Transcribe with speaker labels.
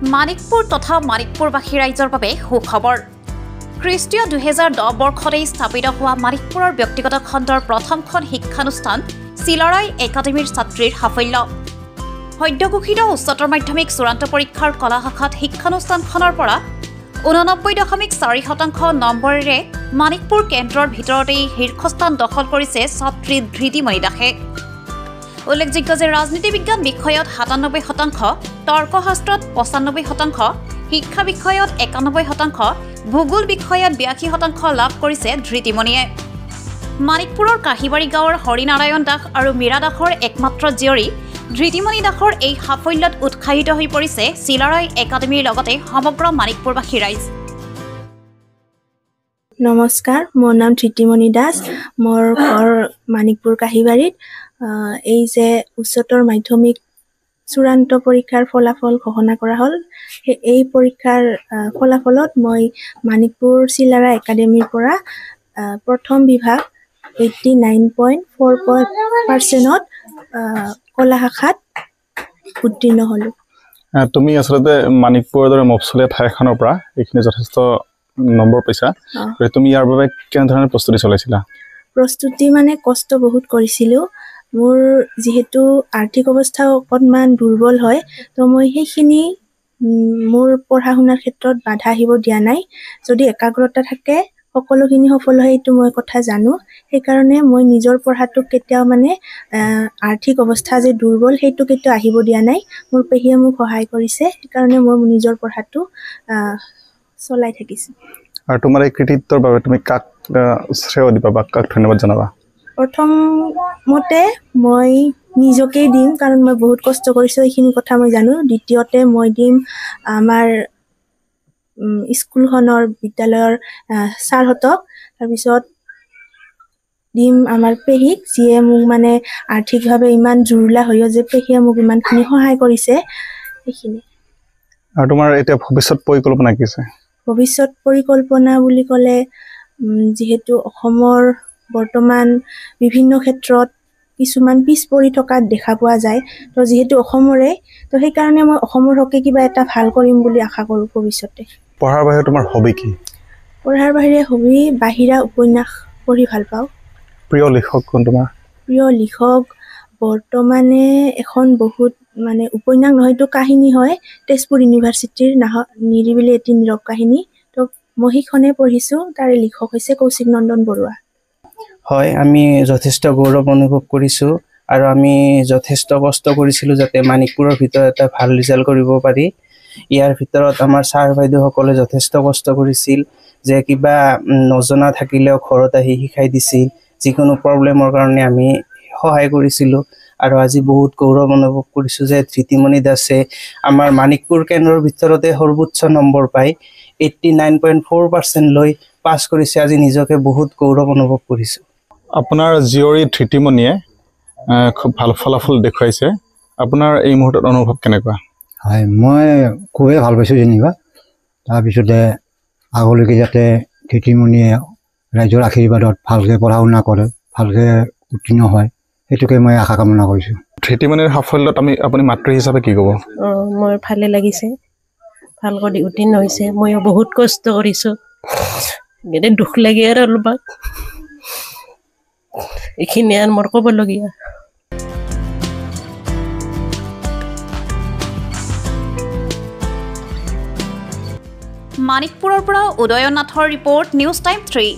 Speaker 1: মানিকপুৰ তথা মানিকপুৰবাসী ৰাইজৰ বাবে সুখবৰ। খ্ৰীষ্টীয় 2010 বৰ্ষতেই স্থাপিত হোৱা মানিকপুৰৰ ব্যক্তিগত খণ্ডৰ প্ৰথমখন শিক্ষানুষ্ঠান চিলাৰায় একাডেমীৰ ছাত্ৰীৰ সাফল্য। সদ্যঘোষিত উচ্চতৰ মাধ্যমিক চূড়ান্ত পৰীক্ষাৰ কলা শাখাত শিক্ষানুষ্ঠানখনৰ পৰা 89.4% নম্বৰেৰে মানিকপুৰ কেন্দ্ৰৰ ভিতৰতেই শীৰ্ষস্থান দখল কৰিছে ছাত্ৰী ধৃতিমণি দাসে। উল্লেখযোগ্য যে ৰাজনীতি বিজ্ঞান বিষয়ত 97%, তৰ্কশাস্ত্ৰত 95%, শিক্ষা বিষয়ত 91%, ভূগোল বিষয়ত 82% লাভ কৰিছে ধৃতিমণিয়ে। মানিকপুৰৰ কাহিবাৰী গাঁৱৰ হৰিনাৰায়ণ দাস আৰু মীৰা দাসৰ একমাত্ৰ জীয়ৰী ধৃতিমণি দাসৰ এই সাফল্যত উৎসাহিত হৈ পৰিছে চিলাৰায় একাডেমীৰ লগতে সমগ্ৰ মানিকপুৰবাসী ৰাইজ।
Speaker 2: নমস্কাৰ, মোৰ নাম ধৃতিমণি দাস। মোৰ ঘৰ মানিকপুৰ কাহিবাৰীত। এই যে উচ্চতৰ মাধ্যমিক চূড়ান্ত পৰীক্ষাৰ ফলাফল ঘোষণা কৰা হ'ল, এই পৰীক্ষাৰ ফলাফলত মই মানিকপুৰ চিলাৰায় একাডেমীৰ পৰা প্ৰথম বিভাগ 89.4% কলা শাখাত উত্তীৰ্ণ হ'লোঁ।
Speaker 3: তুমি আচলতে মানিকপুৰৰ দৰে মফচলীয়া ঠাইখনৰ পৰা এইখিনি যথেষ্ট নম্বৰ পাইছা। তুমি ইয়াৰ বাবে কেনেধৰণে প্ৰস্তুতি চলাইছিলা?
Speaker 2: প্ৰস্তুতি মানে কষ্ট বহুত কৰিছিলোঁ। মোৰ যিহেতু আৰ্থিক অৱস্থা অকণমান দুৰ্বল হয়, তো মই সেইখিনি মোৰ পঢ়া শুনাৰ ক্ষেত্ৰত বাধা আহিব দিয়া নাই। যদি একাগ্ৰতা থাকে সকলোখিনি সফল হয়, এইটো মই কথা জানো। সেইকাৰণে মই নিজৰ পঢ়াটোক কেতিয়াও মানে আৰ্থিক অৱস্থা যে দুৰ্বল সেইটো কেতিয়াও আহিব দিয়া নাই। মোৰ পেহীয়ে মোক সহায় কৰিছে, সেইকাৰণে মই নিজৰ পঢ়াটো চলাই থাকিছোঁ।
Speaker 3: আৰু তোমাৰ এই কৃতিত্বৰ বাবে তুমি কাক শ্ৰেয় দিবা বা কাক ধন্যবাদ জনাবা?
Speaker 2: প্ৰথমতে মই নিজকেই দিম, কাৰণ মই বহুত কষ্ট কৰিছোঁ, এইখিনি কথা মই জানো। দ্বিতীয়তে মই দিম আমাৰ স্কুলখনৰ বিদ্যালয়ৰ ছাৰহঁতক। তাৰপিছত দিম আমাৰ পেহীক, যিয়ে মোক মানে আৰ্থিকভাৱে ইমান জুৰুলা হৈও যে পেহীয়ে মোক ইমানখিনি সহায় কৰিছে, সেইখিনি।
Speaker 3: আৰু তোমাৰ এতিয়া ভৱিষ্যত পৰিকল্পনা কি আছে?
Speaker 2: ভৱিষ্যত পৰিকল্পনা বুলি ক'লে, যিহেতু অসমৰ বৰ্তমান বিভিন্ন ক্ষেত্ৰত কিছুমান পিছ পৰি থকা দেখা পোৱা যায়, তো যিহেতু অসমৰে, তো সেইকাৰণে মই অসমৰ হকে কিবা এটা ভাল কৰিম বুলি আশা কৰোঁ ভৱিষ্যতে।
Speaker 3: পঢ়াৰ বাহিৰে তোমাৰ হবি কি?
Speaker 2: পঢ়াৰ বাহিৰে হবি বাহিৰা উপন্যাস পঢ়ি ভাল পাওঁ।
Speaker 3: প্ৰিয় লিখক কোন তোমাৰ?
Speaker 2: প্ৰিয় লিখক বৰ্তমানে এখন বহুত মানে উপন্যাস নহয়তো কাহিনী হয়, তেজপুৰ ইউনিভাৰ্চিটিৰ নিৰিবিলি এটি নীৰৱ কাহিনী। তো মই সেইখনেই পঢ়িছোঁ। তাৰে লিখক হৈছে কৌশিক নন্দন বৰুৱা।
Speaker 4: হয়, আমি যথেষ্ট গৌৰৱ অনুভৱ কৰিছোঁ আৰু আমি যথেষ্ট কষ্ট কৰিছিলোঁ যাতে মানিকপুৰৰ ভিতৰত এটা ভাল ৰিজাল্ট কৰিব পাৰি। ইয়াৰ ভিতৰত আমাৰ ছাৰ বাইদেউসকলে যথেষ্ট কষ্ট কৰিছিল, যে কিবা নজনা থাকিলেও ঘৰত আহি শিকাই দিছিল। যিকোনো প্ৰব্লেমৰ কাৰণে আমি সহায় কৰিছিলোঁ। আৰু আজি বহুত গৌৰৱ অনুভৱ কৰিছোঁ যে ধৃতিমণি দাসে আমাৰ মানিকপুৰ কেন্দ্ৰৰ ভিতৰতে সৰ্বোচ্চ নম্বৰ পাই 89.4% লৈ পাছ কৰিছে। আজি নিজকে বহুত গৌৰৱ অনুভৱ কৰিছোঁ।
Speaker 3: আপোনাৰ জীয়ৰী ধৃতিমণিয়ে খুব ভাল ফলাফল দেখুৱাইছে। আপোনাৰ এই মুহূৰ্তত অনুভৱ কেনেকুৱা?
Speaker 5: হয়, মই খুবেই ভাল পাইছোঁ যেনিবা। তাৰপিছতে আগলৈকে যাতে ধৃতিমণিয়ে ৰাইজৰ আশীৰ্বাদত ভালকৈ পঢ়া শুনা কৰে, ভালকৈ উত্তীৰ্ণ হয়, সেইটোকে মই আশা কামনা কৰিছোঁ।
Speaker 3: ধৃতিমণিৰ সাফল্যত আপুনি মাতৃ হিচাপে কি ক'ব?
Speaker 6: মোৰ ভালে লাগিছে, ভাল কৰি উত্তীৰ্ণ হৈছে। ময়ো বহুত কষ্ট কৰিছোঁ, দুখ লাগে আৰু অলপমান। এইখিনি আৰু মোৰ ক'বলগীয়া।
Speaker 1: মানিকপুৰৰ পৰা উদয়ন নাথৰ ৰিপৰ্ট, নিউজ টাইম 3।